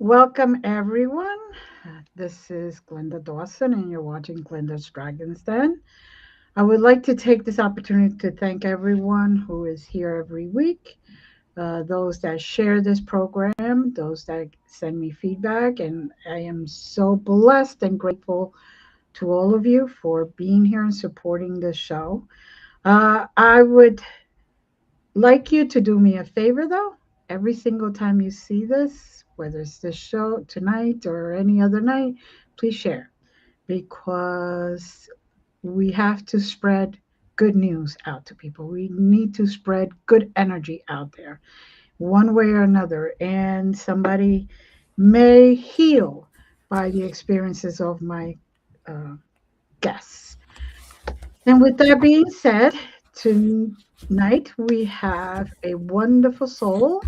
Welcome, everyone. This is Glenda Dawson, and you're watching Glenda's Dragon's Den. I would like to take this opportunity to thank everyone who is here every week, those that share this program, those that send me feedback, and I am so blessed and grateful to all of you for being here and supporting this show. I would like you to do me a favor, though. Every single time you see this, whether it's this show tonight or any other night, please share because we have to spread good news out to people. We need to spread good energy out there, one way or another. And somebody may heal by the experiences of my uh, guests. And with that being said, tonight we have a wonderful soul,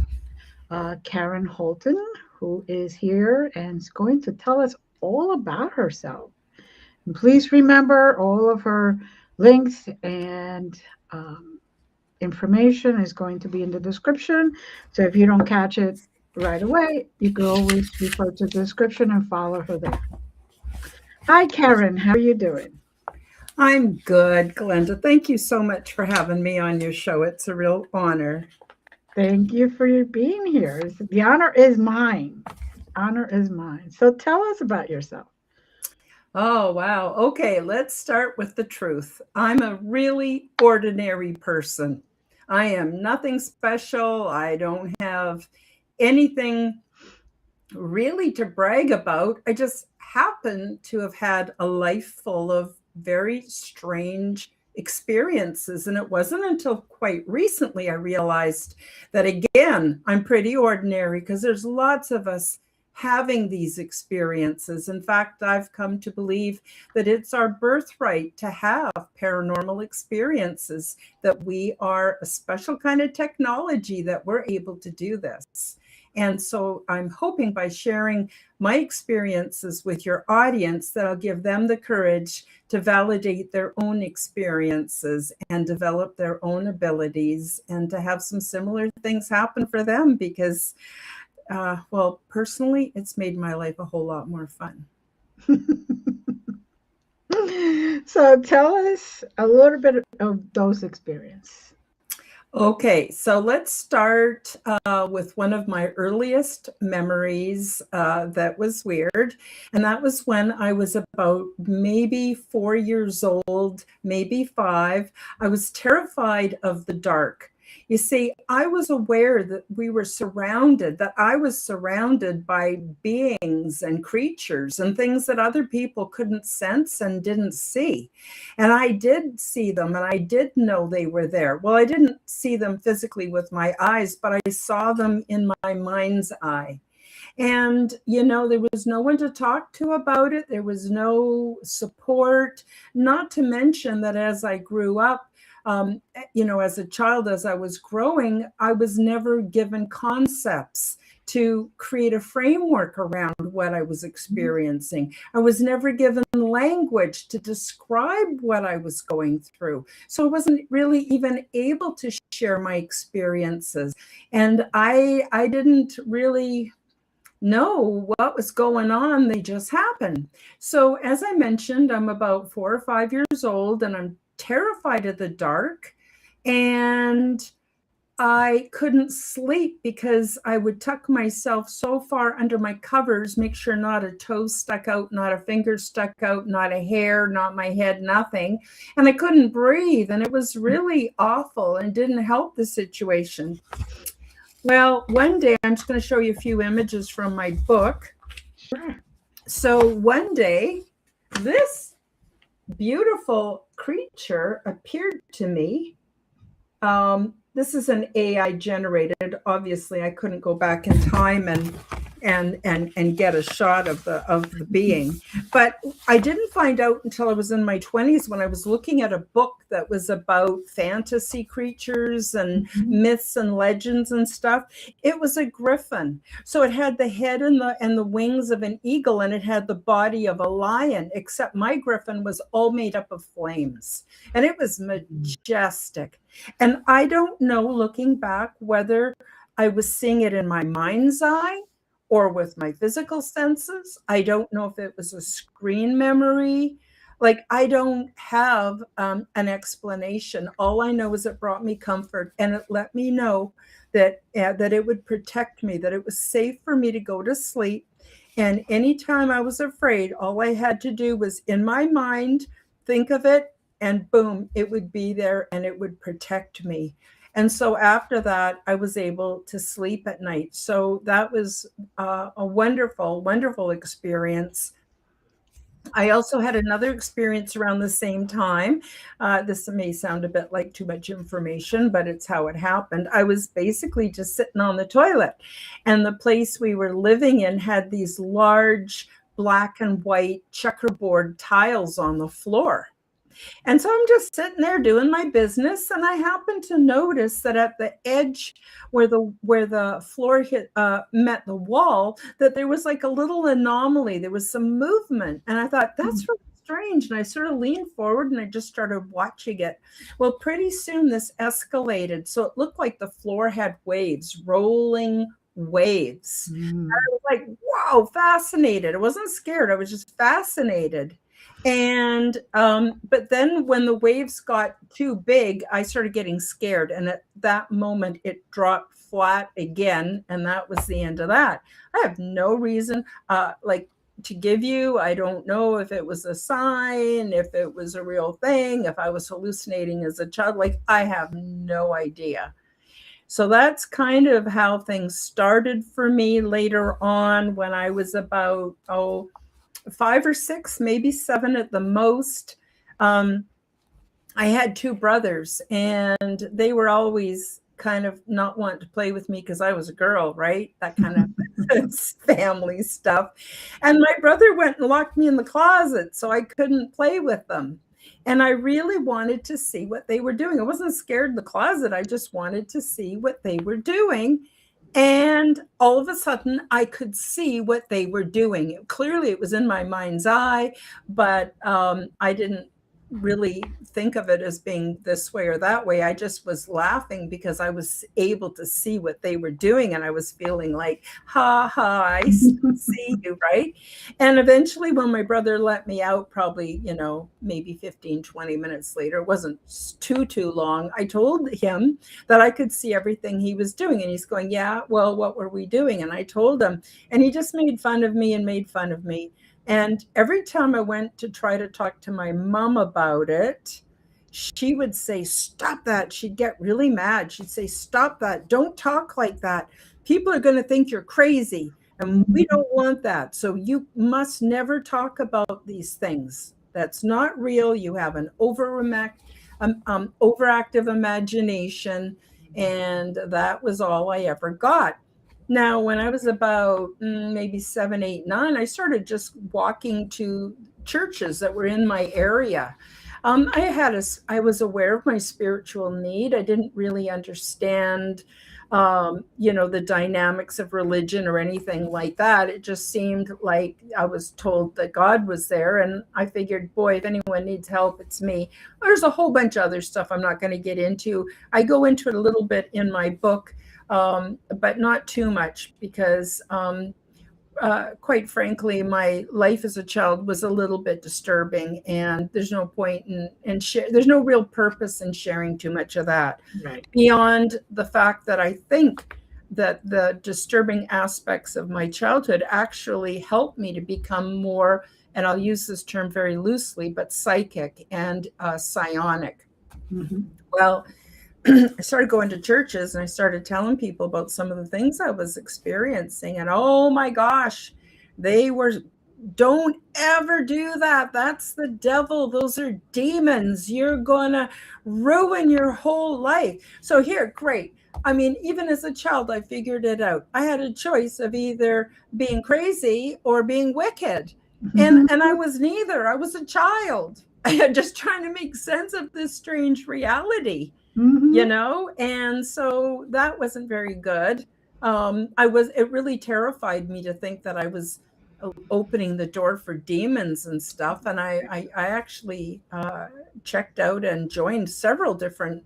Karen Holton, who is here and is going to tell us all about herself. And please remember all of her links and information is going to be in the description. So if you don't catch it right away, you can always refer to the description and follow her there. Hi, Karen. How are you doing? I'm good, Glenda. Thank you so much for having me on your show. It's a real honor. Thank you for your being here. The honor is mine. Honor is mine. So tell us about yourself. Oh, wow. Okay, let's start with the truth. I'm a really ordinary person. I am nothing special. I don't have anything really to brag about. I just happen to have had a life full of very strange experiences. And it wasn't until quite recently I realized that, again, I'm pretty ordinary because there's lots of us having these experiences. In fact, I've come to believe that it's our birthright to have paranormal experiences, that we are a special kind of technology that we're able to do this. And so I'm hoping by sharing my experiences with your audience that I'll give them the courage to validate their own experiences and develop their own abilities and to have some similar things happen for them because, well, personally, it's made my life a whole lot more fun. So tell us a little bit of those experiences. Okay, so let's start with one of my earliest memories that was weird. And that was when I was about maybe 4 years old, maybe five. I was terrified of the dark. You see, I was aware that that I was surrounded by beings and creatures and things that other people couldn't sense and didn't see. And I did see them and I did know they were there. Well, I didn't see them physically with my eyes, but I saw them in my mind's eye. And, there was no one to talk to about it. There was no support, not to mention that as I grew up, as a child, as I was growing, I was never given concepts to create a framework around what I was experiencing. I was never given language to describe what I was going through. So I wasn't really even able to share my experiences. And I didn't really know what was going on. They just happened. So as I mentioned, I'm about 4 or 5 years old and I'm terrified of the dark. And I couldn't sleep because I would tuck myself so far under my covers, make sure not a toe stuck out, not a finger stuck out, not a hair, not my head, nothing. And I couldn't breathe. And it was really awful and didn't help the situation. Well, one day, I'm just going to show you a few images from my book. Sure. So one day, this beautiful creature appeared to me. This is an AI generated. Obviously, I couldn't go back in time and get a shot of the being. But I didn't find out until I was in my 20s when I was looking at a book that was about fantasy creatures and myths and legends and stuff. It was a griffin. So it had the head and the wings of an eagle, and it had the body of a lion, except my griffin was all made up of flames. And it was majestic. And I don't know, looking back, whether I was seeing it in my mind's eye or with my physical senses. I don't know if it was a screen memory. Like, I don't have an explanation. All I know is it brought me comfort, and it let me know that that it would protect me, that it was safe for me to go to sleep. And anytime I was afraid, all I had to do was in my mind think of it, and boom, it would be there and it would protect me. And so after that, I was able to sleep at night. So that was a wonderful, wonderful experience. I also had another experience around the same time. This may sound a bit like too much information, but it's how it happened. I was basically just sitting on the toilet, and the place we were living in had these large black and white checkerboard tiles on the floor. And so I'm just sitting there doing my business, and I happened to notice that at the edge where the floor hit met the wall, that there was like a little anomaly. There was some movement, and I thought that's really strange. And I sort of leaned forward and I just started watching it. Well, pretty soon this escalated, so it looked like the floor had waves, rolling waves. And I was like, wow, fascinated. I wasn't scared. I was just fascinated. And but then when the waves got too big, I started getting scared. And at that moment, it dropped flat again. And that was the end of that. I have no reason like to give you. I don't know if it was a sign, if it was a real thing, if I was hallucinating as a child. Like, I have no idea. So that's kind of how things started for me later on, when I was about, 5 or 6, maybe 7 at the most. I had 2 brothers, and they were always kind of not wanting to play with me because I was a girl, right? That kind of family stuff. And my brother went and locked me in the closet so I couldn't play with them. And I really wanted to see what they were doing. I wasn't scared of the closet. I just wanted to see what they were doing. And all of a sudden, I could see what they were doing. Clearly, it was in my mind's eye, but I didn't really think of it as being this way or that way. I just was laughing because I was able to see what they were doing, and I was feeling like, ha ha, I see you, right? And eventually, when my brother let me out, probably, maybe 15, 20 minutes later, it wasn't too long, I told him that I could see everything he was doing. And he's going, yeah, well, what were we doing? And I told him, and he just made fun of me and made fun of me. And every time I went to try to talk to my mom about it, she would say, stop that. She'd get really mad. She'd say, stop that. Don't talk like that. People are going to think you're crazy, and we don't want that. So you must never talk about these things. That's not real. You have an overactive imagination. And that was all I ever got. Now, when I was about maybe 7, 8, 9, I started just walking to churches that were in my area. I was aware of my spiritual need. I didn't really understand, the dynamics of religion or anything like that. It just seemed like I was told that God was there, and I figured, boy, if anyone needs help, it's me. There's a whole bunch of other stuff I'm not going to get into. I go into it a little bit in my book, but not too much, because quite frankly, my life as a child was a little bit disturbing, and there's no point there's no real purpose in sharing too much of that. Right. Beyond the fact that I think that the disturbing aspects of my childhood actually helped me to become more, and I'll use this term very loosely, but psychic and psionic. Mm-hmm. Well, I started going to churches, and I started telling people about some of the things I was experiencing. And oh my gosh, don't ever do that. That's the devil. Those are demons. You're going to ruin your whole life. So here, great. I mean, even as a child, I figured it out. I had a choice of either being crazy or being wicked. And I was neither. I was a child. Just trying to make sense of this strange reality. And so that wasn't very good. It really terrified me to think that I was opening the door for demons and stuff. And I actually checked out and joined several different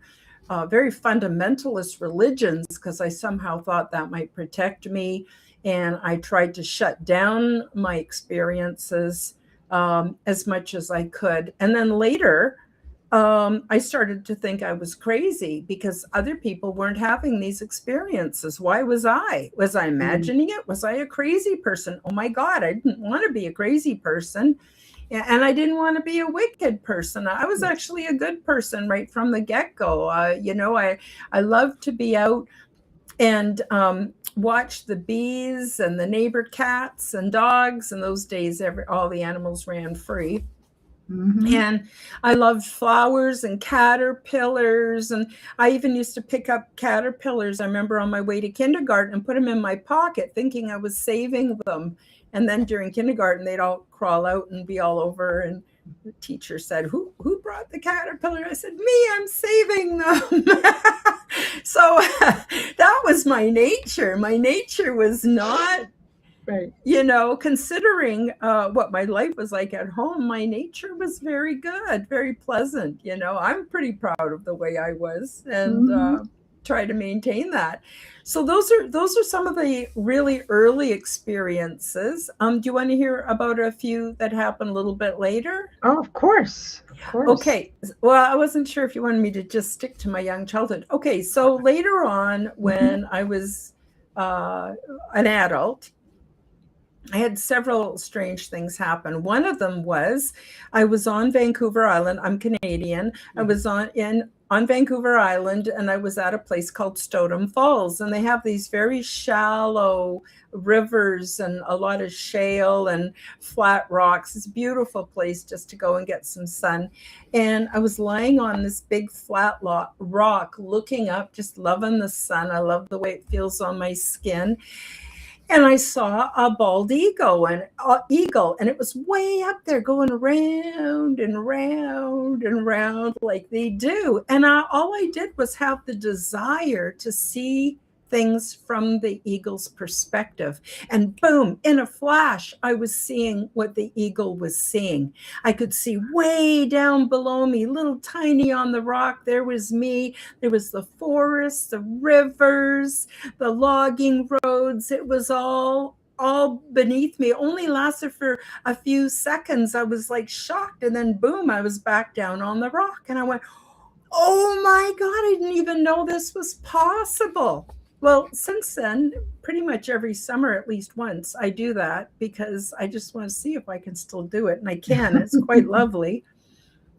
very fundamentalist religions, because I somehow thought that might protect me. and I tried to shut down my experiences as much as I could. And then later, I started to think I was crazy because other people weren't having these experiences. Why was I? Was I Mm. imagining it? Was I a crazy person? Oh my God, I didn't want to be a crazy person. And I didn't want to be a wicked person. I was Yes. actually a good person right from the get-go. I loved to be out and watch the bees and the neighbor cats and dogs. In those days, all the animals ran free. Mm-hmm. And I loved flowers and caterpillars. And I even used to pick up caterpillars, I remember, on my way to kindergarten and put them in my pocket, thinking I was saving them. And then during kindergarten, they'd all crawl out and be all over. And the teacher said, who brought the caterpillar? I said, me, I'm saving them. So that was my nature. My nature was not, Right. considering what my life was like at home, my nature was very good, very pleasant. I'm pretty proud of the way I was, and Mm-hmm. try to maintain that. So those are some of the really early experiences. Do you want to hear about a few that happened a little bit later? Oh, of course. Of course. Okay. Well, I wasn't sure if you wanted me to just stick to my young childhood. Okay. So later on, Mm-hmm. when I was an adult, I had several strange things happen. One of them was I was on Vancouver Island. I'm Canadian. I was on Vancouver Island, and I was at a place called Stoughton Falls, and they have these very shallow rivers and a lot of shale and flat rocks. It's a beautiful place just to go and get some sun. And I was lying on this big flat rock, looking up, just loving the sun. I love the way it feels on my skin. And I saw a bald eagle, and it was way up there going round and round and round like they do. And all I did was have the desire to see things from the eagle's perspective. And boom, in a flash, I was seeing what the eagle was seeing. I could see way down below me, little tiny on the rock. There was me. There was the forest, the rivers, the logging roads. It was all beneath me. It only lasted for a few seconds. I was like shocked, and then boom, I was back down on the rock. And I went, oh my God, I didn't even know this was possible. Well, since then, pretty much every summer, at least once, I do that because I just want to see if I can still do it. And I can. It's quite lovely.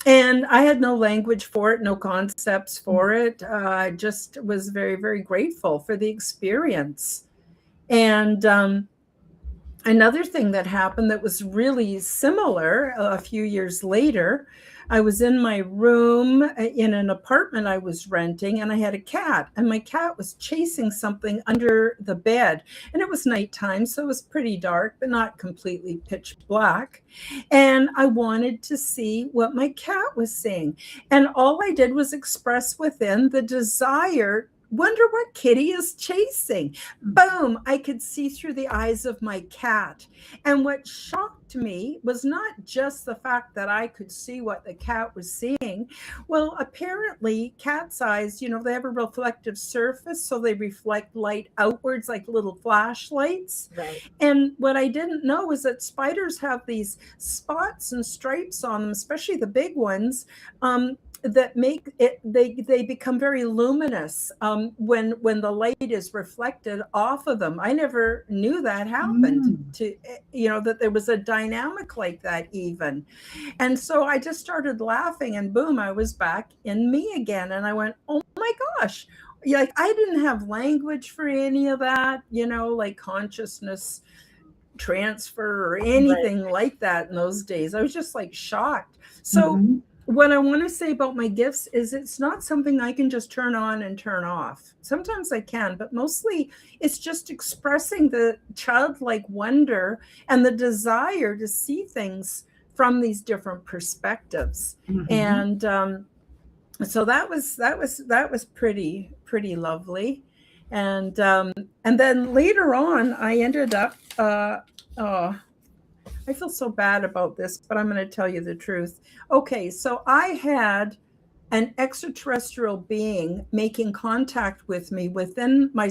And I had no language for it, no concepts for it. I just was very, very grateful for the experience. And another thing that happened that was really similar a few years later, I was in my room in an apartment I was renting, and I had a cat, and my cat was chasing something under the bed. And it was nighttime, so it was pretty dark, but not completely pitch black. And I wanted to see what my cat was seeing. And all I did was express within the desire, wonder what kitty is chasing. Boom, I could see through the eyes of my cat. And what shocked me was not just the fact that I could see what the cat was seeing. Well, apparently, cat's eyes, they have a reflective surface, so they reflect light outwards like little flashlights. Right. And what I didn't know is that spiders have these spots and stripes on them, especially the big ones, that make it, they become very luminous when the light is reflected off of them. I never knew that happened, to that there was a dynamic like that even. And so I just started laughing, and boom, I was back in me again. And I went, oh my gosh, like I didn't have language for any of that, like consciousness transfer or anything like that in those days. I was just like shocked. So Mm-hmm. what I want to say about my gifts is it's not something I can just turn on and turn off. Sometimes I can, but mostly it's just expressing the childlike wonder and the desire to see things from these different perspectives. Mm-hmm. And so that was pretty lovely. And then later on, I ended up. I feel so bad about this, but I'm going to tell you the truth. Okay, so I had an extraterrestrial being making contact with me within my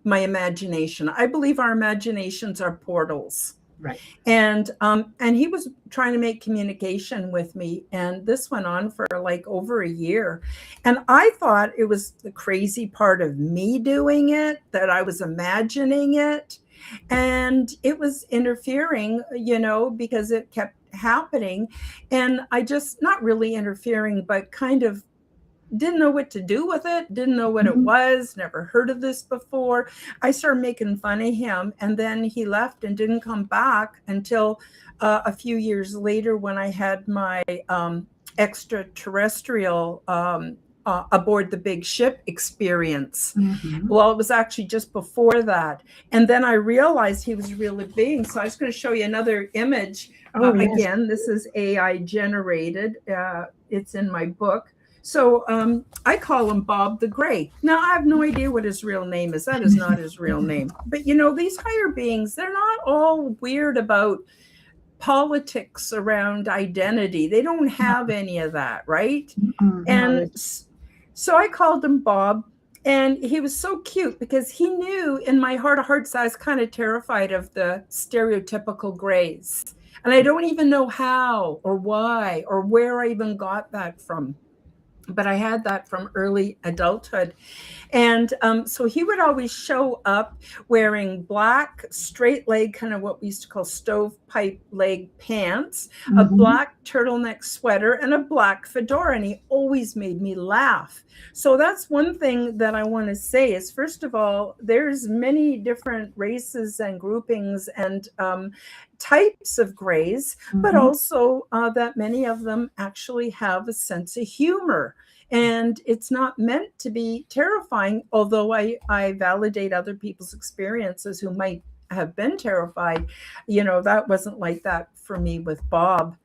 my imagination. I believe our imaginations are portals. Right. And he was trying to make communication with me, and this went on for like over a year. And I thought it was the crazy part of me doing it, that I was imagining it, and it was interfering, because it kept happening. And I just, not really interfering, but kind of didn't know what to do with it, didn't know what it was, never heard of this before. I started making fun of him, and then he left and didn't come back until a few years later, when I had my extraterrestrial aboard the big ship experience. Well, it was actually just before that. And then I realized he was a real being. So I was going to show you another image. Yes. Again, this is AI generated. It's in my book. So I call him Bob the Gray. Now, I have no idea what his real name is. That is not his real name. But, these higher beings, they're not all weird about politics around identity. They don't have any of that, right? And so I called him Bob. And he was so cute because he knew in my heart of hearts I was kind of terrified of the stereotypical grays. And I don't even know how or why or where I even got that from. But I had that from early adulthood. And so he would always show up wearing black, straight leg, kind of what we used to call stovepipe leg pants, a black turtleneck sweater, and a black fedora. And he always made me laugh. So that's one thing that I want to say is, first of all, there's many different races and groupings and types of grays, but also that many of them actually have a sense of humor. And it's not meant to be terrifying, although I validate other people's experiences who might have been terrified. That wasn't like that for me with Bob.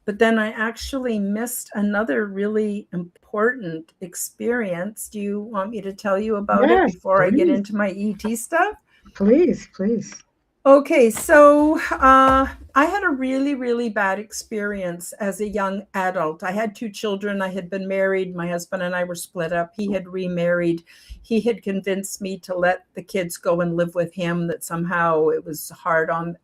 But then I actually missed another really important experience. Do you want me to tell you about it before I get into my ET stuff? Please, please. Okay, so I had a really, really bad experience as a young adult. I had 2 children. I had been married. My husband and I were split up. He had remarried. He had convinced me to let the kids go and live with him, that somehow it was hard on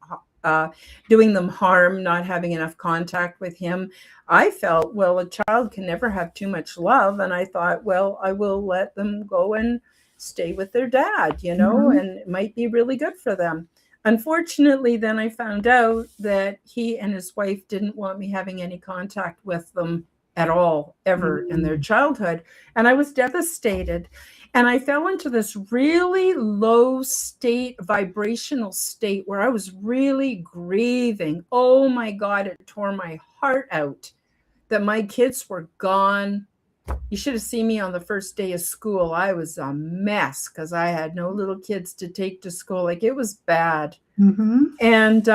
doing them harm, not having enough contact with him. I felt, well, a child can never have too much love. And I thought, well, I will let them go and stay with their dad, and it might be really good for them. Unfortunately, then I found out that he and his wife didn't want me having any contact with them at all, ever in their childhood. And I was devastated. And I fell into this really low state, vibrational state where I was really grieving. Oh my God, it tore my heart out that my kids were gone. You should have seen me on the first day of school. I was a mess because I had no little kids to take to school. Like, it was bad. And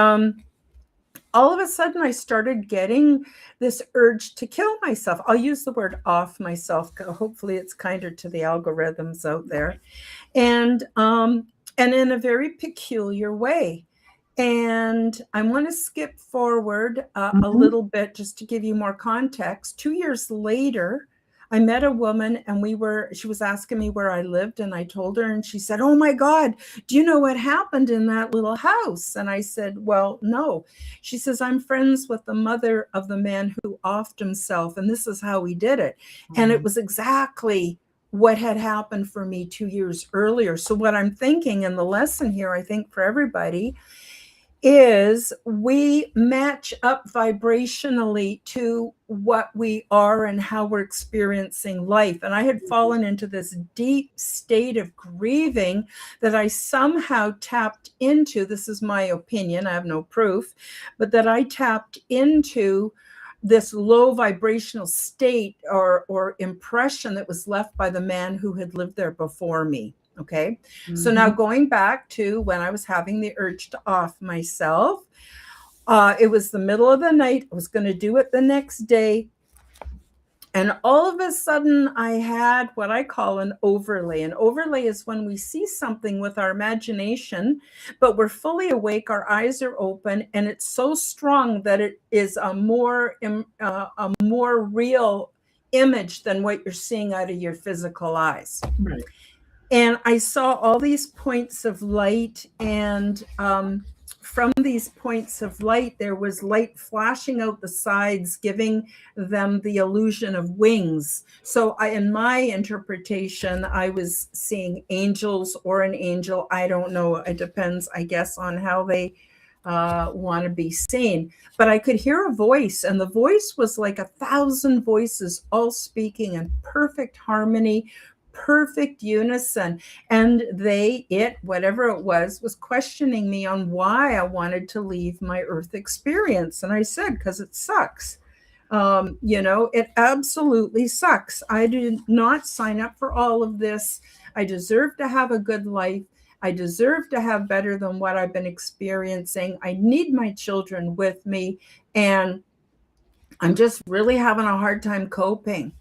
all of a sudden I started getting this urge to kill myself. I'll use the word off myself. Hopefully it's kinder to the algorithms out there. And in a very peculiar way. And I want to skip forward a little bit just to give you more context. 2 years later, I met a woman and she was asking me where I lived, and I told her, and she said, "Oh my God, do you know what happened in that little house?" And I said, "Well, no." She says, "I'm friends with the mother of the man who offed himself, and this is how he did it." And it was exactly what had happened for me 2 years earlier. So what I'm thinking, and the lesson here, I think, for everybody, is we match up vibrationally to what we are and how we're experiencing life. And I had fallen into this deep state of grieving that I somehow tapped into. This is my opinion, I have no proof, but that I tapped into this low vibrational state or impression that was left by the man who had lived there before me. Okay. So now going back to when I was having the urge to off myself, it was the middle of the night. I was going to do it the next day. And all of a sudden I had what I call an overlay. An overlay is when we see something with our imagination, but we're fully awake, our eyes are open, and it's so strong that it is a more real image than what you're seeing out of your physical eyes. Right. And I saw all these points of light, and from these points of light, there was light flashing out the sides, giving them the illusion of wings. So in my interpretation, I was seeing angels or an angel. I don't know. It depends, I guess, on how they want to be seen. But I could hear a voice, and the voice was like 1,000 voices all speaking in perfect harmony, perfect unison. And whatever it was questioning me on why I wanted to leave my earth experience. And I said, because it sucks. It absolutely sucks. I did not sign up for all of this. I deserve to have a good life. I deserve to have better than what I've been experiencing. I need my children with me. And I'm just really having a hard time coping.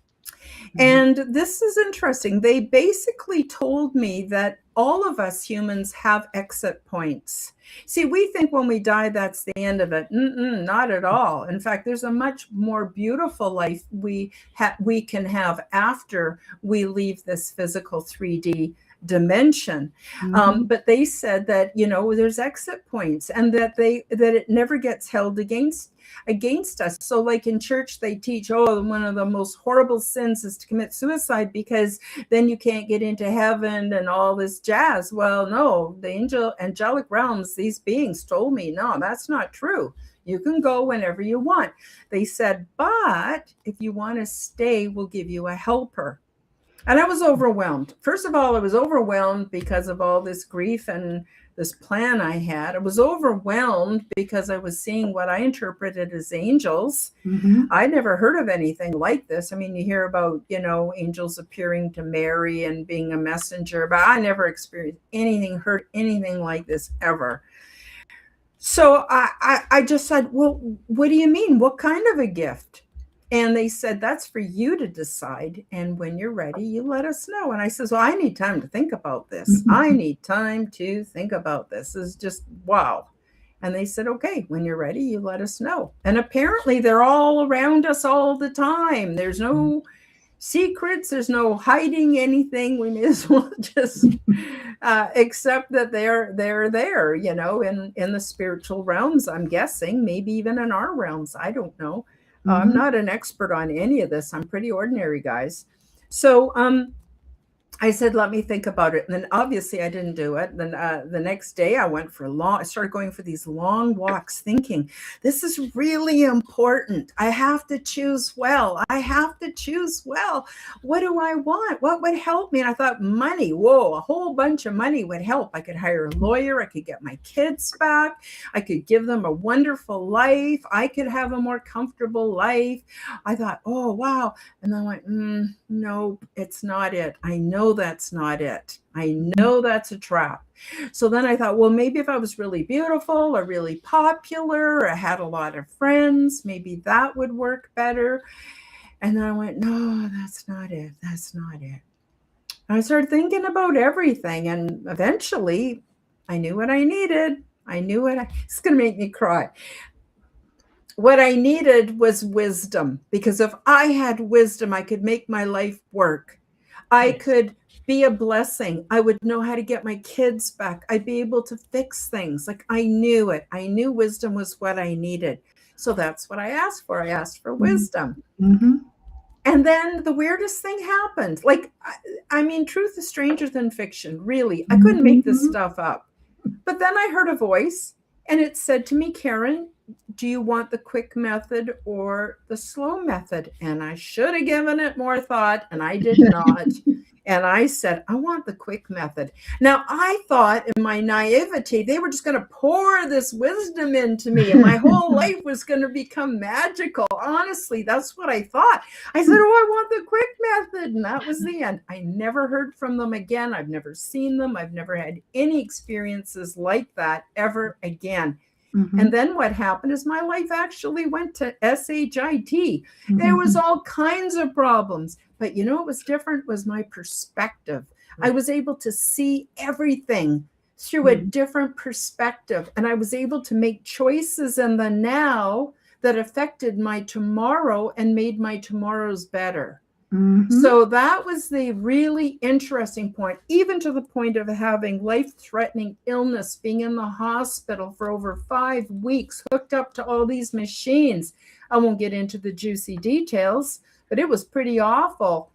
And this is interesting. They basically told me that all of us humans have exit points. See, we think when we die, that's the end of it. Not at all. In fact, there's a much more beautiful life we can have after we leave this physical 3D dimension. But they said that, there's exit points, and that it never gets held against us. So like in church, they teach, one of the most horrible sins is to commit suicide, because then you can't get into heaven and all this jazz. Well, no, the angelic realms, these beings told me, no, that's not true. You can go whenever you want. They said, but if you want to stay, we'll give you a helper. And I was overwhelmed. First of all, I was overwhelmed because of all this grief and this plan I had. I was overwhelmed because I was seeing what I interpreted as angels. I never heard of anything like this. I mean, you hear about, angels appearing to Mary and being a messenger, but I never experienced anything, heard anything like this ever. So I just said, well, what do you mean? What kind of a gift? And they said, that's for you to decide. And when you're ready, you let us know. And I says, well, I need time to think about this. I need time to think about this. This is just, wow. And they said, okay, when you're ready, you let us know. And apparently they're all around us all the time. There's no secrets. There's no hiding anything. We may as well just accept that they're there, in the spiritual realms, I'm guessing, maybe even in our realms. I don't know. I'm not an expert on any of this. I'm pretty ordinary, guys. So I said, let me think about it. And then obviously I didn't do it. Then the next day I started going for these long walks thinking, this is really important. I have to choose well. What do I want? What would help me? And I thought money. Whoa, a whole bunch of money would help. I could hire a lawyer. I could get my kids back. I could give them a wonderful life. I could have a more comfortable life. I thought, oh, wow. And then I went, no, it's not it. I know that's not it. I know that's a trap. So then I thought, well, maybe if I was really beautiful or really popular, or I had a lot of friends, maybe that would work better. And then I went, no, that's not it. That's not it. And I started thinking about everything. And eventually I knew what I needed. It's going to make me cry. What I needed was wisdom, because if I had wisdom, I could make my life work. I could be a blessing. I would know how to get my kids back. I'd be able to fix things. Like, I knew it. I knew wisdom was what I needed. So that's what I asked for. I asked for wisdom. And then the weirdest thing happened. Like, I mean, truth is stranger than fiction, really. I couldn't make this stuff up. But then I heard a voice, and it said to me, Karen, do you want the quick method or the slow method? And I should have given it more thought, and I did not. And I said, I want the quick method. Now, I thought in my naivety, they were just going to pour this wisdom into me, and my whole life was going to become magical. Honestly, that's what I thought. I said, I want the quick method. And that was the end. I never heard from them again. I've never seen them. I've never had any experiences like that ever again. And then what happened is my life actually went to SHIT. There was all kinds of problems. But what was different was my perspective. I was able to see everything through a different perspective. And I was able to make choices in the now that affected my tomorrow and made my tomorrows better. Mm-hmm. So that was the really interesting point, even to the point of having life-threatening illness, being in the hospital for over 5 weeks, hooked up to all these machines. I won't get into the juicy details, but it was pretty awful.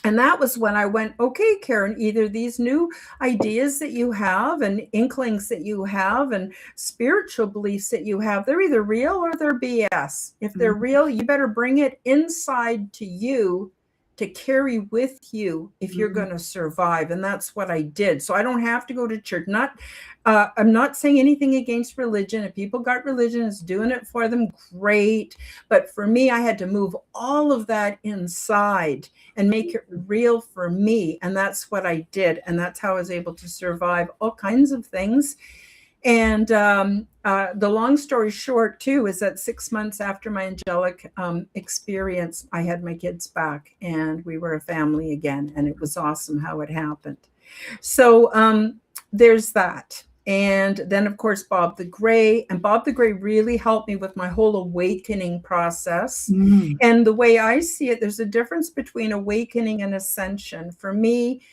And that was when I went, okay, Karen, either these new ideas that you have and inklings that you have and spiritual beliefs that you have, they're either real or they're BS. If they're real, you better bring it inside to you to carry with you if you're going to survive. And that's what I did. So I don't have to go to church. I'm not saying anything against religion. If people got religion, it's doing it for them, great. But for me, I had to move all of that inside and make it real for me. And that's what I did. And that's how I was able to survive all kinds of things. And the long story short, too, is that 6 months after my angelic experience, I had my kids back and we were a family again. And it was awesome how it happened. So there's that. And then, of course, Bob the Gray. And Bob the Gray really helped me with my whole awakening process. And the way I see it, there's a difference between awakening and ascension. For me,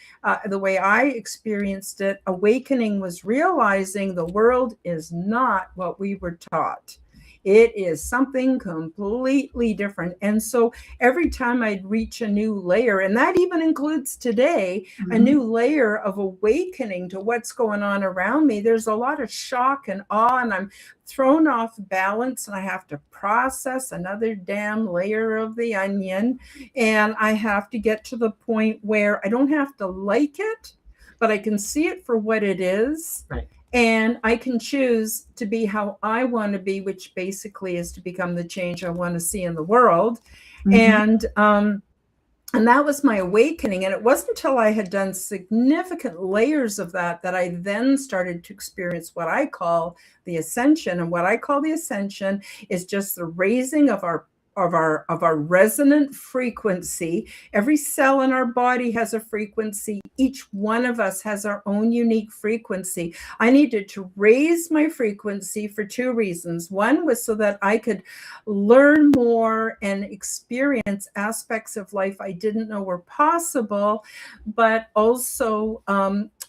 the way I experienced it, awakening was realizing the world is not what we were taught. It is something completely different. And so every time I'd reach a new layer, and that even includes today, a new layer of awakening to what's going on around me, there's a lot of shock and awe, and I'm thrown off balance, and I have to process another damn layer of the onion. And I have to get to the point where I don't have to like it, but I can see it for what it is. Right. And I can choose to be how I want to be, which basically is to become the change I want to see in the world. And that was my awakening. And it wasn't until I had done significant layers of that I then started to experience what I call the ascension. And what I call the ascension is just the raising of our resonant frequency. Every cell in our body has a frequency. Each one of us has our own unique frequency. I needed to raise my frequency for two reasons. One was so that I could learn more and experience aspects of life I didn't know were possible, but also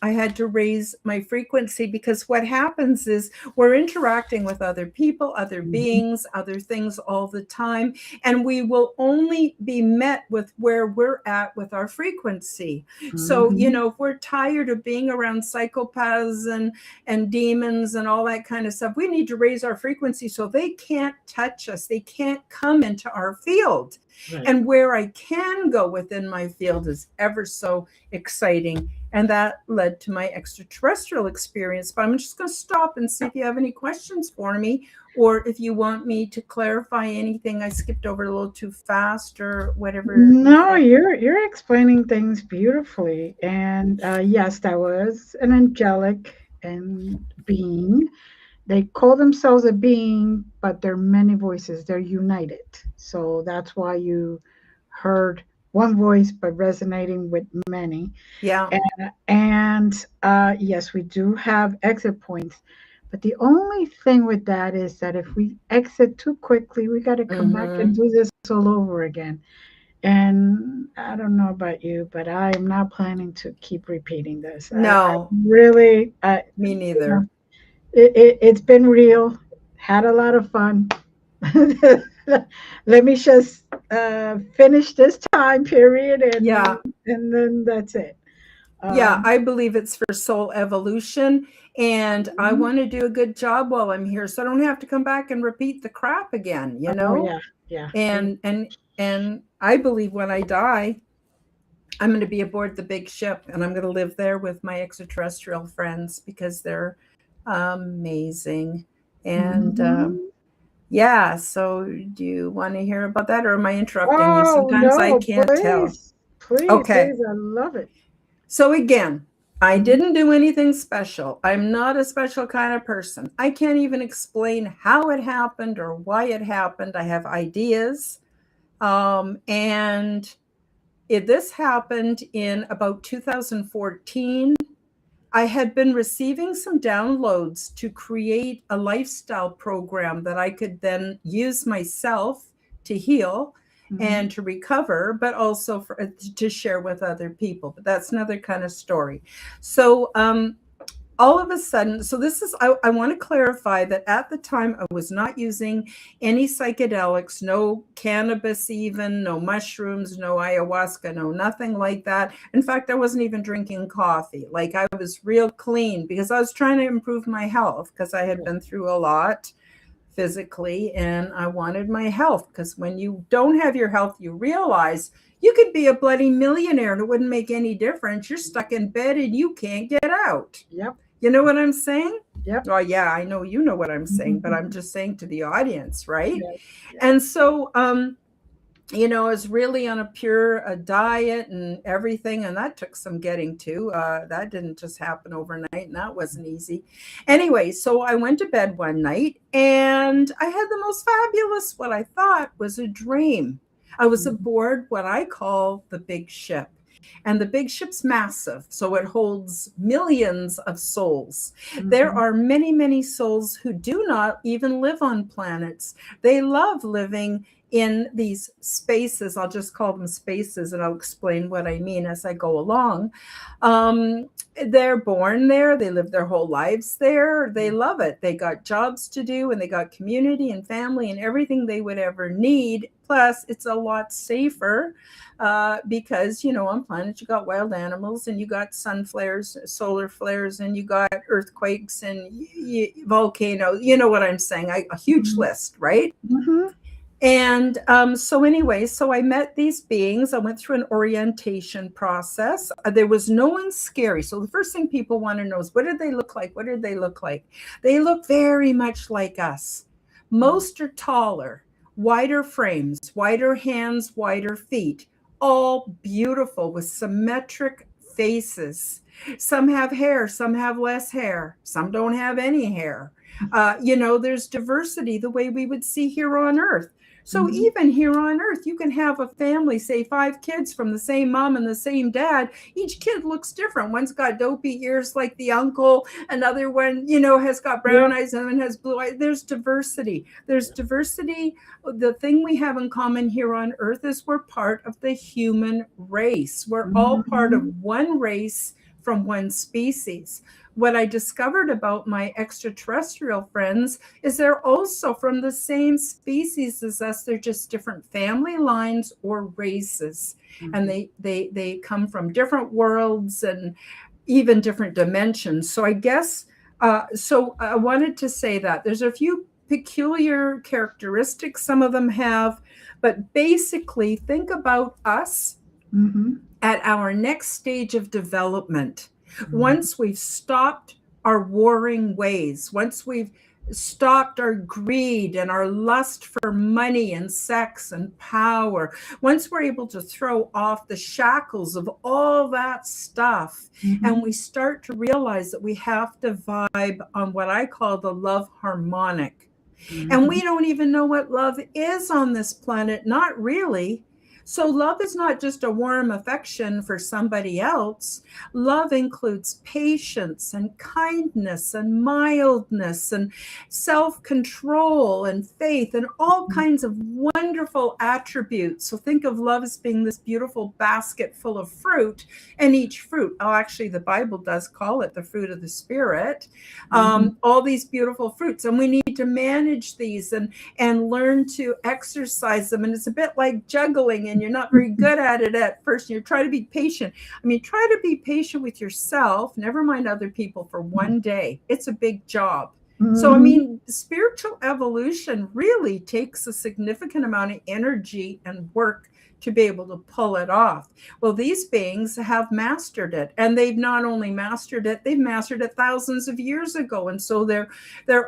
I had to raise my frequency, because what happens is we're interacting with other people, other beings, other things all the time, and we will only be met with where we're at with our frequency. So, if we're tired of being around psychopaths and demons and all that kind of stuff, we need to raise our frequency so they can't touch us. They can't come into our field. Right. And where I can go within my field is ever so exciting. And that led to my extraterrestrial experience. But I'm just going to stop and see if you have any questions for me, or if you want me to clarify anything I skipped over a little too fast or whatever. No, you're explaining things beautifully. And yes, that was an angelic being. They call themselves a being, but they're many voices. They're united. So that's why you heard one voice, but resonating with many. Yeah. And yes, we do have exit points. But the only thing with that is that if we exit too quickly, we got to come back and do this all over again. And I don't know about you, but I am not planning to keep repeating this. No. Me neither. It's been real. Had a lot of fun. Let me just finish this time period, and then that's it. I believe it's for soul evolution, and I want to do a good job while I'm here, so I don't have to come back and repeat the crap again. Yeah. And I believe when I die, I'm going to be aboard the big ship, and I'm going to live there with my extraterrestrial friends, because they're amazing. And so do you want to hear about that, or am I interrupting you? Sometimes I can't tell. Please, I love it. So again, I didn't do anything special. I'm not a special kind of person. I can't even explain how it happened or why it happened. I have ideas. And this happened in about 2014. I had been receiving some downloads to create a lifestyle program that I could then use myself to heal. and to recover, but also to share with other people. But that's another kind of story. So all of a sudden, so this is, I want to clarify that at the time I was not using any psychedelics, no cannabis even, no mushrooms, no ayahuasca, no nothing like that. In fact, I wasn't even drinking coffee. Like, I was real clean because I was trying to improve my health because I had been through a lot physically, and I wanted my health, because when you don't have your health, you realize you could be a bloody millionaire and it wouldn't make any difference. You're stuck in bed and you can't get out. Yep. You know what I'm saying? Yep. Oh, yeah, I know you know what I'm saying, but I'm just saying to the audience, right? Yes. And so, you know, I was really on a pure diet and everything, and that took some getting to. That didn't just happen overnight, and that wasn't easy. Anyway, so I went to bed one night, and I had the most fabulous, what I thought was a dream. I was aboard what I call the big ship. And the big ship's massive, so it holds millions of souls. There are many, many souls who do not even live on planets. They love living in these spaces. I'll just call them spaces, and I'll explain what I mean as I go along. They're born there. They live their whole lives there. They love it. They got jobs to do, and they got community and family and everything they would ever need. Plus, it's a lot safer because, you know, on planets you got wild animals, and you got sun flares, solar flares, and you got earthquakes and volcanoes. You know what I'm saying? A huge list, right? And so anyway, so I met these beings. I went through an orientation process. There was no one scary. So the first thing people want to know is, what did they look like? What did they look like? They look very much like us. Most are taller, wider frames, wider hands, wider feet, all beautiful with symmetric faces. Some have hair, some have less hair, some don't have any hair. You know, there's diversity the way we would see here on Earth. So even here on Earth, you can have a family, say 5 kids from the same mom and the same dad. Each kid looks different. One's got dopey ears like the uncle. Another one, you know, has got brown eyes, and one has blue eyes. There's diversity. There's diversity. The thing we have in common here on Earth is we're part of the human race. We're all part of one race from one species. What I discovered about my extraterrestrial friends is they're also from the same species as us. They're just different family lines or races. And they come from different worlds and even different dimensions. So I guess, so I wanted to say that there's a few peculiar characteristics some of them have, but basically think about us at our next stage of development. Once we've stopped our warring ways, once we've stopped our greed and our lust for money and sex and power, once we're able to throw off the shackles of all that stuff, and we start to realize that we have to vibe on what I call the love harmonic. And we don't even know what love is on this planet, not really. So love is not just a warm affection for somebody else. Love includes patience and kindness and mildness and self-control and faith and all kinds of wonderful attributes. So think of love as being this beautiful basket full of fruit, and each fruit, actually the Bible does call it the fruit of the Spirit, all these beautiful fruits. And we need to manage these and learn to exercise them. And it's a bit like juggling, and you're not very good at it at first. You're trying to be patient. I mean, try to be patient with yourself, never mind other people, for one day. It's a big job. So, I mean, spiritual evolution really takes a significant amount of energy and work to be able to pull it off. Well, these beings have mastered it, and they've not only mastered it, they've mastered it thousands of years ago. And so their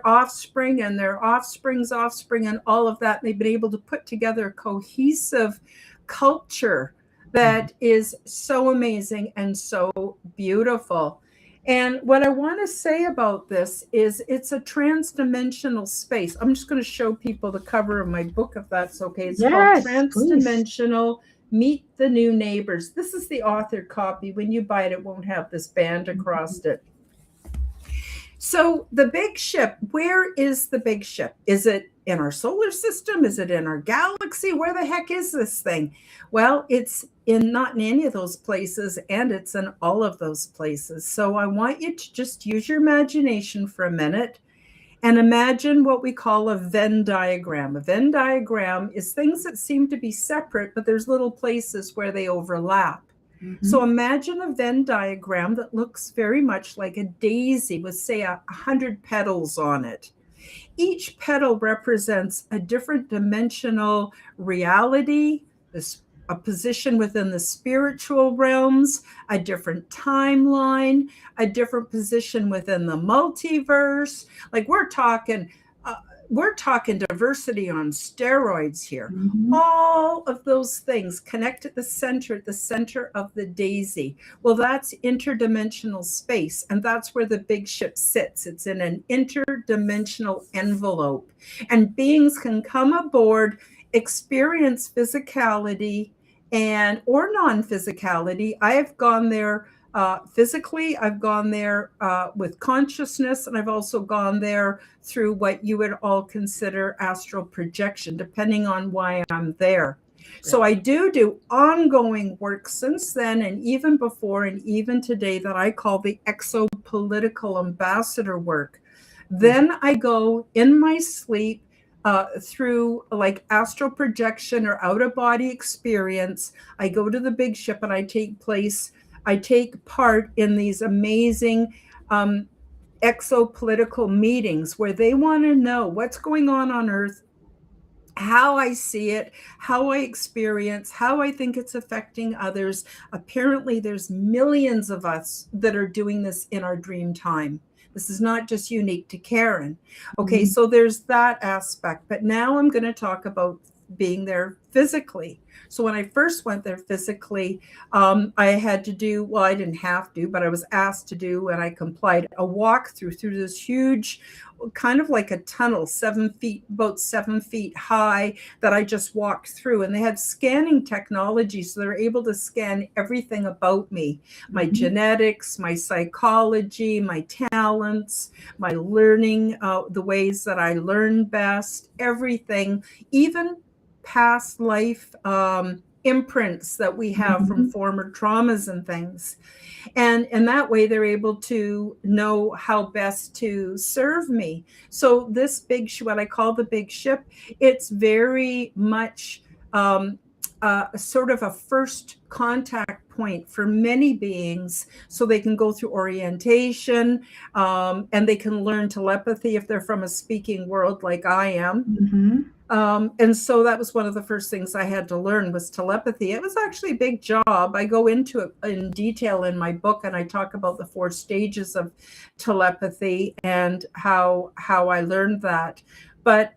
offspring and their offspring's offspring and all of that, they've been able to put together a cohesive culture that is so amazing and so beautiful. And what I want to say about this is it's a transdimensional space. I'm just going to show people the cover of my book, if that's okay. It's called Transdimensional, Meet the New Neighbors. This is the author copy. When you buy it, it won't have this band across it. So the big ship, where is the big ship? Is it in our solar system? Is it in our galaxy? Where the heck is this thing? Well, it's in not in any of those places, and it's in all of those places. So I want you to just use your imagination for a minute and imagine what we call a Venn diagram. A Venn diagram is things that seem to be separate, but there's little places where they overlap. So imagine a Venn diagram that looks very much like a daisy with, say, 100 petals on it. Each petal represents a different dimensional reality, a position within the spiritual realms, a different timeline, a different position within the multiverse. Like we're talking diversity on steroids here. All of those things connect at the center of the daisy. Well, that's interdimensional space, and that's where the big ship sits. It's in an interdimensional envelope, and beings can come aboard, experience physicality and or non-physicality. I have gone there physically, I've gone there with consciousness, and I've also gone there through what you would all consider astral projection, depending on why I'm there. So I do ongoing work since then, and even before, and even today, that I call the exopolitical ambassador work. Then I go in my sleep through like astral projection or out of body experience. I go to the big ship and I take part in these amazing exopolitical meetings where they want to know what's going on Earth, how I see it, how I experience, how I think it's affecting others. Apparently, there's millions of us that are doing this in our dream time. This is not just unique to Karen. Okay, so there's that aspect. But now I'm going to talk about being there physically. So when I first went there physically, I had to do, well, I didn't have to, but I was asked to do, and I complied, a walkthrough through this huge, kind of like a tunnel, about 7 feet high, that I just walked through. And they had scanning technology, so they were able to scan everything about me, my genetics, my psychology, my talents, my learning, the ways that I learn best, everything, even past life imprints that we have from former traumas and things. And that way they're able to know how best to serve me. So this big, what I call the big ship, it's very much sort of a first contact point for many beings, so they can go through orientation, and they can learn telepathy if they're from a speaking world like I am. And so that was one of the first things I had to learn was telepathy. It was actually a big job. I go into it in detail in my book, and I talk about the 4 stages of telepathy and how I learned that. But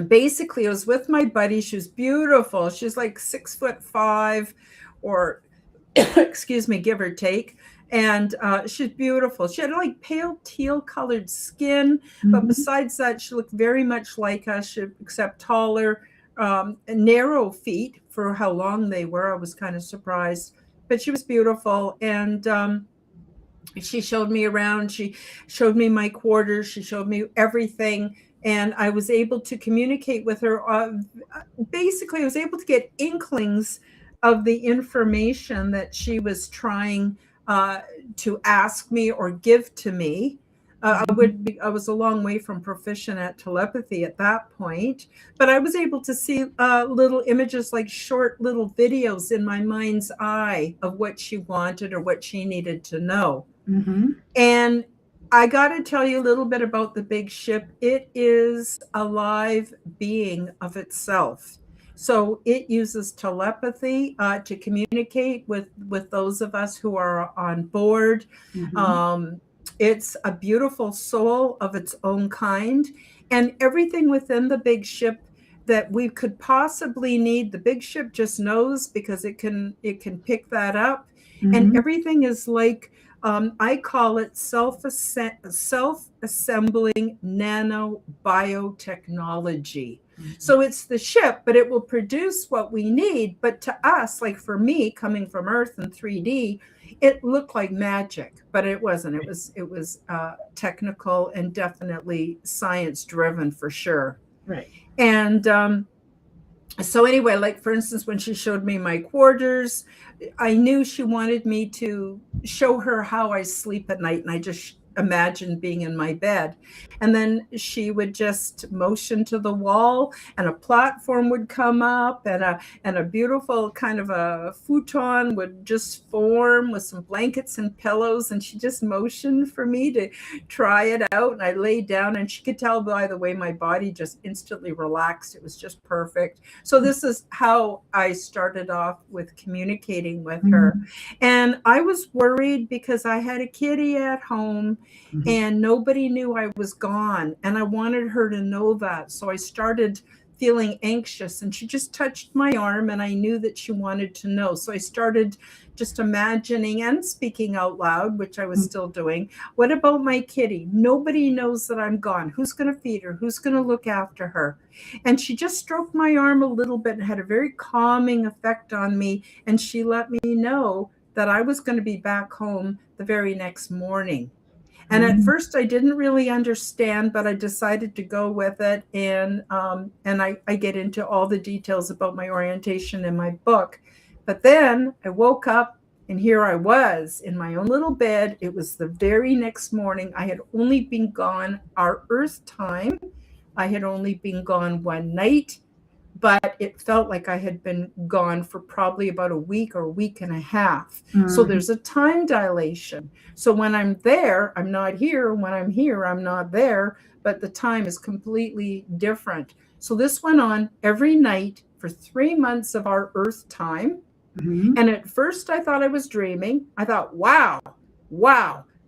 basically, I was with my buddy. She was beautiful. She's like 6'5", or excuse me, give or take. And she's beautiful. She had like pale teal colored skin, but besides that, she looked very much like us, except taller, narrow feet for how long they were. I was kind of surprised, but she was beautiful. And she showed me around. She showed me my quarters. She showed me everything. And I was able to communicate with her. Basically, I was able to get inklings of the information that she was trying to ask me or give to me. I was a long way from proficient at telepathy at that point, but I was able to see little images, like short little videos in my mind's eye of what she wanted or what she needed to know. And I got to tell you a little bit about the big ship. It is a live being of itself. So it uses telepathy to communicate with those of us who are on board. It's a beautiful soul of its own kind. And everything within the big ship that we could possibly need, the big ship just knows, because it can pick that up. And everything is like, I call it self-assembling nano biotechnology. So it's the ship, but it will produce what we need. But to us, like for me, coming from Earth in 3D, it looked like magic, but it wasn't. It was technical and definitely science driven for sure. Right. And so anyway, like for instance, when she showed me my quarters, I knew she wanted me to show her how I sleep at night. And I just imagined being in my bed. And then she would just motion to the wall and a platform would come up and a beautiful kind of a futon would just form with some blankets and pillows. And she just motioned for me to try it out. And I laid down and she could tell by the way my body just instantly relaxed. It was just perfect. So this is how I started off with communicating with her. And I was worried because I had a kitty at home and nobody knew I was gone. And I wanted her to know that. So I started feeling anxious and she just touched my arm and I knew that she wanted to know. So I started just imagining and speaking out loud, which I was still doing. What about my kitty? Nobody knows that I'm gone. Who's going to feed her? Who's going to look after her? And she just stroked my arm a little bit and had a very calming effect on me. And she let me know that I was going to be back home the very next morning. And at first I didn't really understand, but I decided to go with it. And I get into all the details about my orientation in my book. But then I woke up and here I was in my own little bed. It was the very next morning. I had only been gone our Earth time. I had only been gone one night, but it felt like I had been gone for probably about a week or a week and a half. So there's a time dilation. So when I'm there, I'm not here. When I'm here, I'm not there, but the time is completely different. So this went on every night for 3 months of our Earth time. And at first I thought I was dreaming. I thought, wow,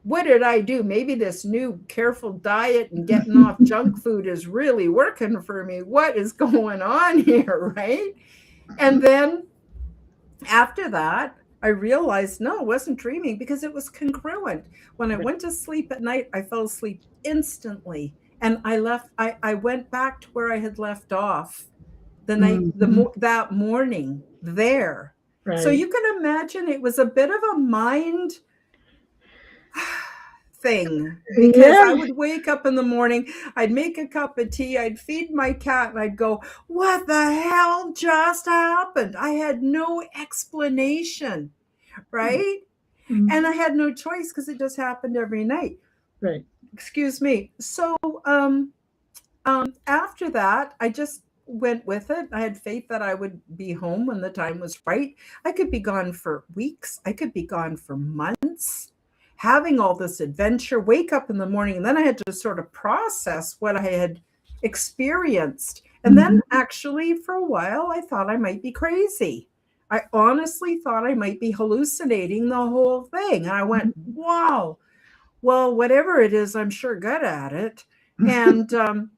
what did I do? Maybe this new careful diet and getting off junk food is really working for me. What is going on here, right? And then after that, I realized, no, I wasn't dreaming because it was congruent. When I went to sleep at night, I fell asleep instantly. And I went back to where I had left off the night, that morning there. Right. So you can imagine it was a bit of a mind thing because I would wake up in the morning, I'd make a cup of tea, I'd feed my cat, and I'd go, what the hell just happened? I had no explanation, right? And I had no choice because it just happened every night. Right. Excuse me. So after that, I just went with it. I had faith that I would be home when the time was right. I could be gone for weeks. I could be gone for months, having all this adventure, wake up in the morning, and then I had to sort of process what I had experienced. And then actually for a while, I thought I might be crazy. I honestly thought I might be hallucinating the whole thing. And I went, wow, well, whatever it is, I'm sure good at it. And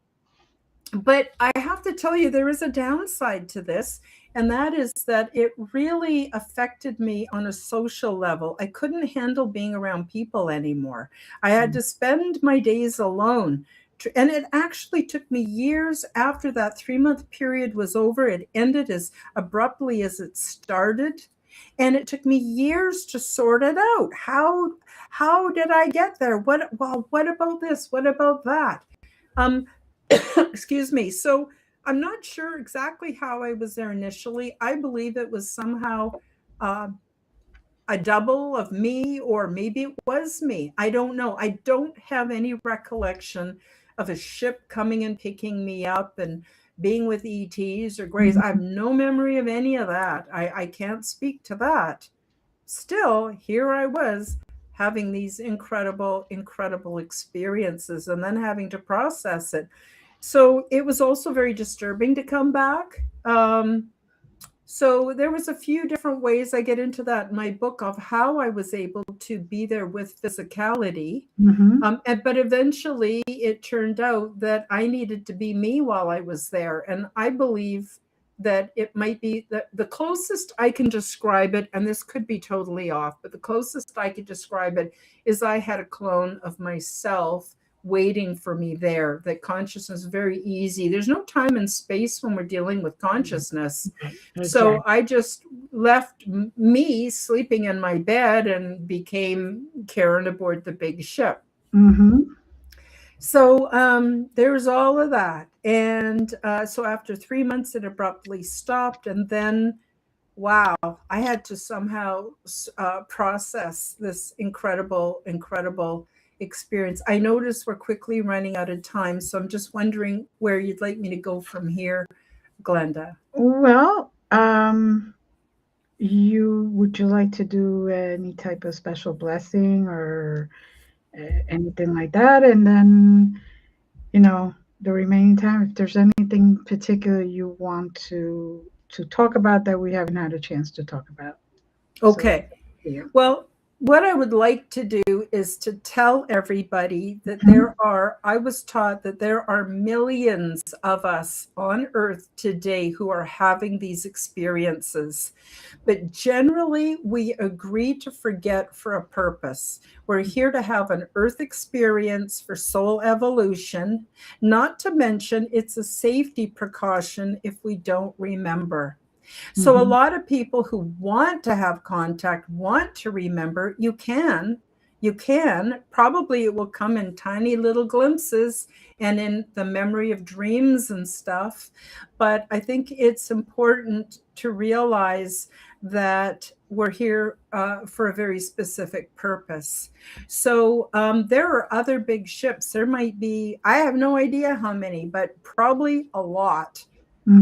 but I have to tell you, there is a downside to this, and that is that it really affected me on a social level. I couldn't handle being around people anymore. I had to spend my days alone. And it actually took me years after that 3-month period was over. It ended as abruptly as it started. And it took me years to sort it out. How did I get there? What about this? What about that? Excuse me. So I'm not sure exactly how I was there initially. I believe it was somehow a double of me, or maybe it was me. I don't know. I don't have any recollection of a ship coming and picking me up and being with ETs or Greys. I have no memory of any of that. I can't speak to that. Still, here I was having these incredible experiences and then having to process it. So it was also very disturbing to come back. So there was a few different ways I get into that in my book of how I was able to be there with physicality. But eventually it turned out that I needed to be me while I was there. And I believe that it might be the closest I can describe it, and this could be totally off, but the closest I could describe it is I had a clone of myself waiting for me there, that consciousness is very easy. There's no time and space when we're dealing with consciousness. So I just left me sleeping in my bed and became Karen aboard the big ship. Mm-hmm. So there was all of that. And so after 3 months, it abruptly stopped. And then, wow, I had to somehow process this incredible, incredible experience. I noticed we're quickly running out of time. So I'm just wondering where you'd like me to go from here, Glenda. Well, would you like to do any type of special blessing or anything like that? And then, the remaining time, if there's anything particular you want to talk about that we haven't had a chance to talk about. Okay. So, yeah. Well, what I would like to do is to tell everybody that I was taught that there are millions of us on earth today who are having these experiences. But generally, we agree to forget for a purpose. We're here to have an earth experience for soul evolution, not to mention it's a safety precaution if we don't remember. So a lot of people who want to have contact, want to remember, you can, probably it will come in tiny little glimpses and in the memory of dreams and stuff. But I think it's important to realize that we're here for a very specific purpose. So there are other big ships. There might be, I have no idea how many, but probably a lot.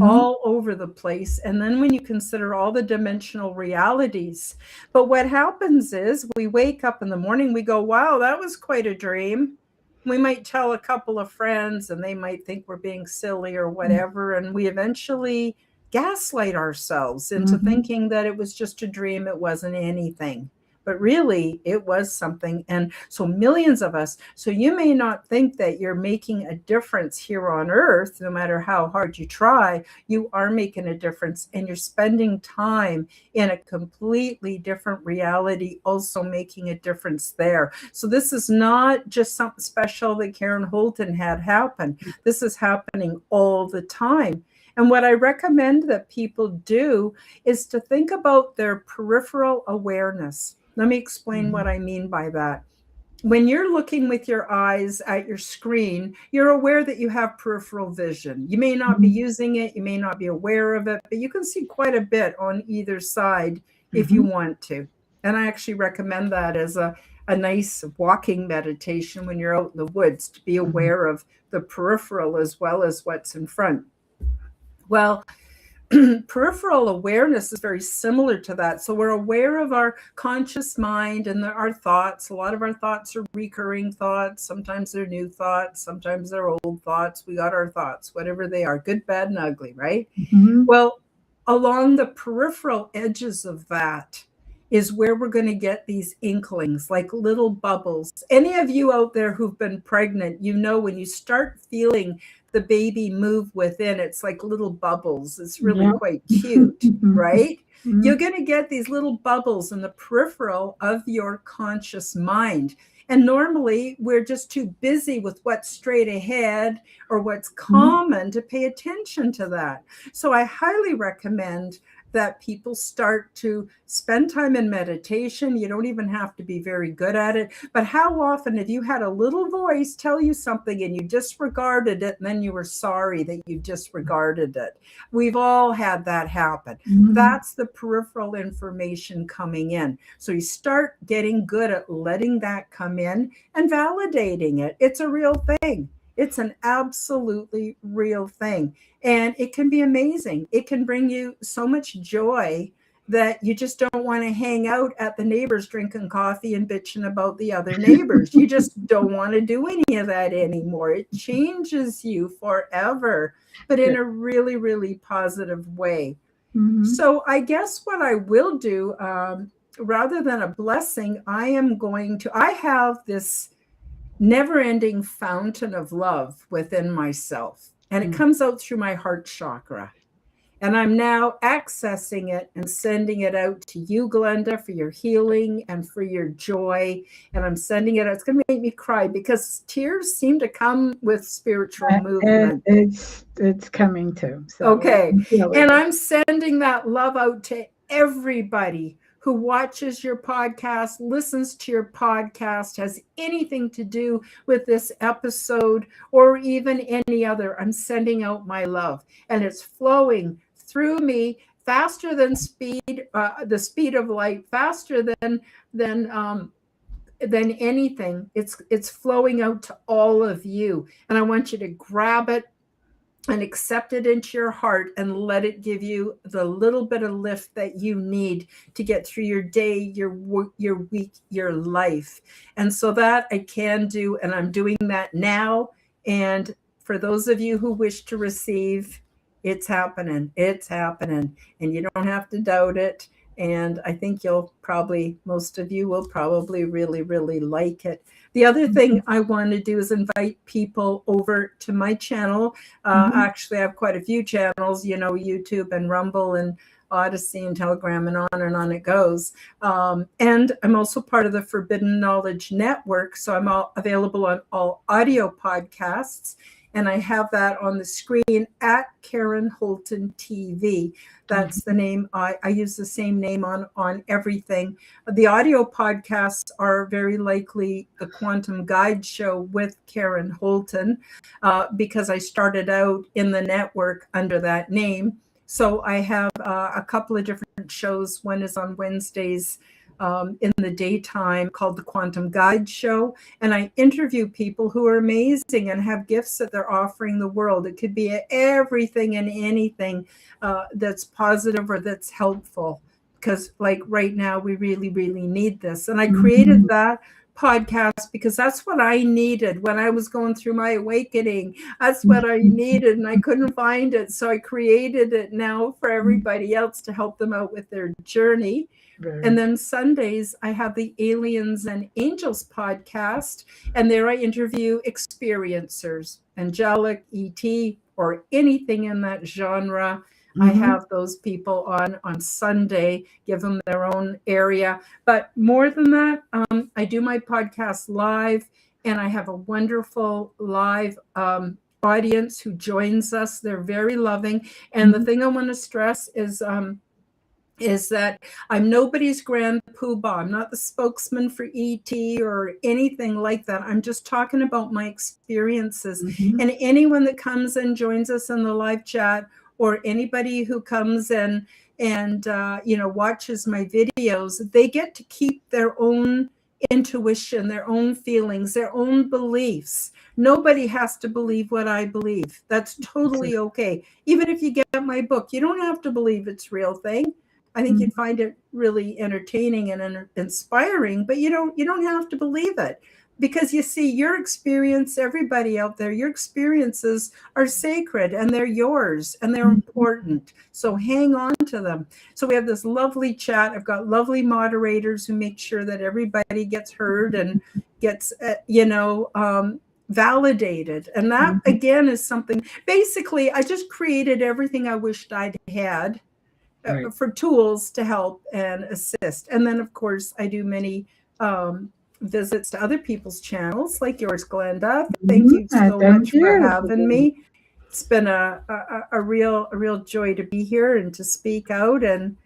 All over the place. And then when you consider all the dimensional realities, but what happens is we wake up in the morning, we go, wow, that was quite a dream. We might tell a couple of friends and they might think we're being silly or whatever. And we eventually gaslight ourselves into thinking that it was just a dream. It wasn't anything. But really, it was something. And so millions of us, so you may not think that you're making a difference here on earth, no matter how hard you try, you are making a difference. And you're spending time in a completely different reality, also making a difference there. So this is not just something special that Karen Holton had happen. This is happening all the time. And what I recommend that people do is to think about their peripheral awareness. Let me explain what I mean by that. When you're looking with your eyes at your screen, you're aware that you have peripheral vision. You may not be using it, you may not be aware of it, but you can see quite a bit on either side if you want to. And I actually recommend that as a nice walking meditation when you're out in the woods, to be aware of the peripheral as well as what's in front. Well, peripheral awareness is very similar to that. So we're aware of our conscious mind and our thoughts. A lot of our thoughts are recurring thoughts. Sometimes they're new thoughts. Sometimes they're old thoughts. We got our thoughts, whatever they are, good, bad, and ugly, right? Well, along the peripheral edges of that is where we're going to get these inklings, like little bubbles. Any of you out there who've been pregnant, when you start feeling the baby move within, it's like little bubbles. It's really quite cute, right? You're going to get these little bubbles in the peripheral of your conscious mind. And normally we're just too busy with what's straight ahead or what's common to pay attention to that. So I highly recommend that people start to spend time in meditation. You don't even have to be very good at it. But how often have you had a little voice tell you something and you disregarded it, and then you were sorry that you disregarded it? We've all had that happen. That's the peripheral information coming in. So you start getting good at letting that come in and validating it. It's a real thing. It's an absolutely real thing. And it can be amazing. It can bring you so much joy that you just don't want to hang out at the neighbors drinking coffee and bitching about the other neighbors. You just don't want to do any of that anymore. It changes you forever, but in a really, really positive way. So I guess what I will do, rather than a blessing, I have this never-ending fountain of love within myself, and it comes out through my heart chakra. And I'm now accessing it and sending it out to you, Glenda, for your healing and for your joy. And I'm sending it out. It's going to make me cry because tears seem to come with spiritual movement. It's coming too. So Okay. And I'm sending that love out to everybody who watches your podcast, listens to your podcast, has anything to do with this episode or even any other. I'm sending out my love, and it's flowing through me faster than the speed of light, faster than anything. It's flowing out to all of you, and I want you to grab it and accept it into your heart and let it give you the little bit of lift that you need to get through your day, your week, your life. And so that I can do, and I'm doing that now. And for those of you who wish to receive, it's happening. It's happening. And you don't have to doubt it. And I think most of you will probably really, really like it. The other thing I want to do is invite people over to my channel. Actually, I have quite a few channels, YouTube and Rumble and Odyssey and Telegram and on it goes. And I'm also part of the Forbidden Knowledge Network. So I'm available on all audio podcasts. And I have that on the screen at Karen Holton TV. That's the name. I use the same name on everything. The audio podcasts are very likely the Quantum Guide Show with Karen Holton, because I started out in the network under that name. So I have a couple of different shows. One is on Wednesdays in the daytime called the Quantum Guide Show. And I interview people who are amazing and have gifts that they're offering the world. It could be everything and anything that's positive or that's helpful. Because like right now, we really, really need this. And I created that podcast because that's what I needed when I was going through my awakening. That's what I needed, and I couldn't find it. So I created it now for everybody else to help them out with their journey. And then Sundays, I have the Aliens and Angels podcast, and there I interview experiencers, Angelic, ET, or anything in that genre. I have those people on Sunday, give them their own area. But more than that, I do my podcast live, and I have a wonderful live audience who joins us. They're very loving. And the thing I want to stress is that I'm nobody's grand poobah. I'm not the spokesman for ET or anything like that. I'm just talking about my experiences. And anyone that comes and joins us in the live chat, or anybody who comes in and watches my videos, they get to keep their own intuition, their own feelings, their own beliefs. Nobody has to believe what I believe. That's totally okay. Even if you get my book, you don't have to believe it's real thing. I think you'd find it really entertaining and inspiring, but you don't have to believe it, because you see, your experience, everybody out there, your experiences are sacred and they're yours and they're important. So hang on to them. So we have this lovely chat. I've got lovely moderators who make sure that everybody gets heard and gets, validated. And that again is something, basically, I just created everything I wished I'd had. For tools to help and assist. And then, of course, I do many visits to other people's channels, like yours, Glenda. Thank you so much for having me. It's been a real joy to be here and to speak out and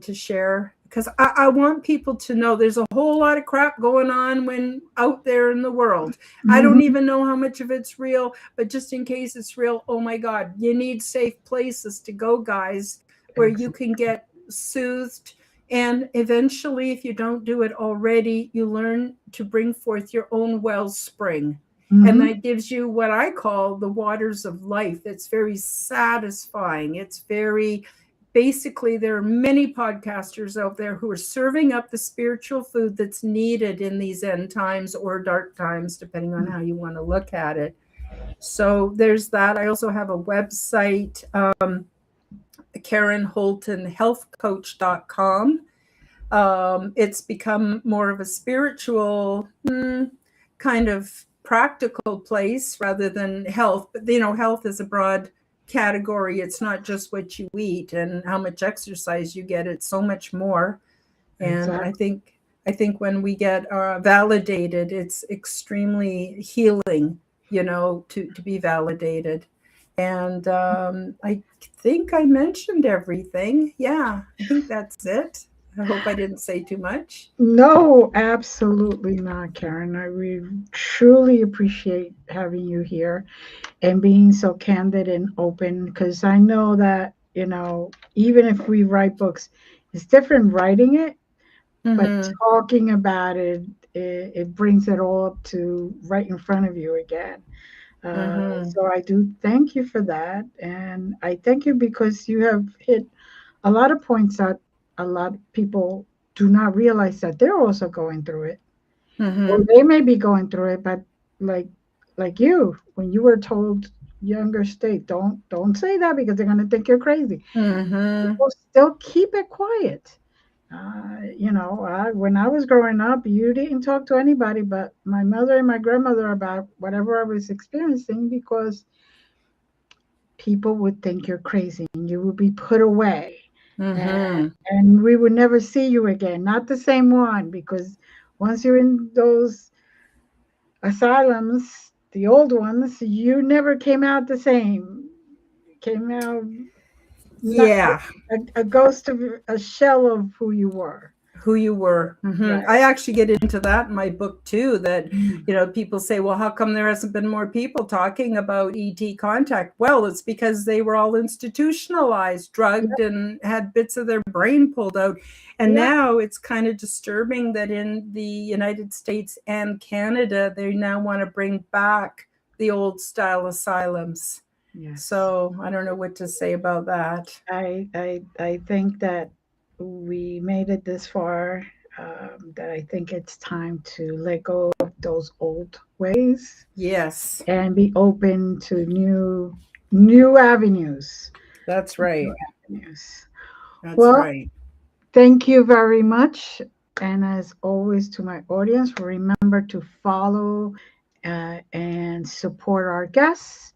to share, because I want people to know there's a whole lot of crap going on out there in the world. I don't even know how much of it's real, but just in case it's real, oh my God, you need safe places to go, guys, where you can get soothed. And eventually, if you don't do it already, you learn to bring forth your own wellspring. And that gives you what I call the waters of life. It's very satisfying. It's very, basically, there are many podcasters out there who are serving up the spiritual food that's needed in these end times or dark times, depending on how you want to look at it. So there's that. I also have a website, KarenHoltonHealthCoach.com. It's become more of a spiritual kind of practical place rather than health. But health is a broad category. It's not just what you eat and how much exercise you get. It's so much more. And Exactly. I think when we get validated, it's extremely healing, to be validated. And I think I mentioned everything. Yeah, I think that's it. I hope I didn't say too much. No, absolutely not, Karen. We truly appreciate having you here and being so candid and open because I know that, even if we write books, it's different writing it, but Mm-hmm. talking about it brings it all up to right in front of you again. Mm-hmm. So I do thank you for that. And I thank you because you have hit a lot of points that a lot of people do not realize that they're also going through it. Or Mm-hmm. they may be going through it, but like like you, when you were told younger state, don't say that because they're gonna think you're crazy. Mm-hmm. People still keep it quiet. When I was growing up, you didn't talk to anybody but my mother and my grandmother about whatever I was experiencing because people would think you're crazy and you would be put away. And, Mm-hmm. and we would never see you again. Not the same one, because once you're in those asylums, the old ones, you never came out the same. Came out not Yeah. a ghost of a shell of who you were. Who you were. Hmm. Right. I actually get into that in my book too. That Mm. people say, "Well, how come there hasn't been more people talking about ET contact?" Well, it's because they were all institutionalized, drugged, Yep. and had bits of their brain pulled out. And Yep. now it's kind of disturbing that in the United States and Canada, they now want to bring back the old style asylums. Yes. So I don't know what to say about that. I think that we made it this far. That I think it's time to let go of those old ways Yes, and be open to new avenues. that's New right. avenues. That's Well, right. thank you very much. And as always, to my audience, remember to follow and support our guests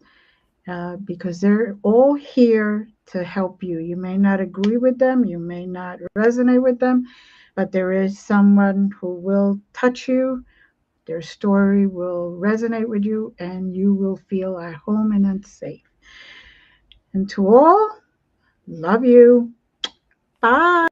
because they're all here to help you. You may not agree with them, you may not resonate with them, but there is someone who will touch you. Their story will resonate with you, and you will feel at home and safe. And to all, love you. Bye.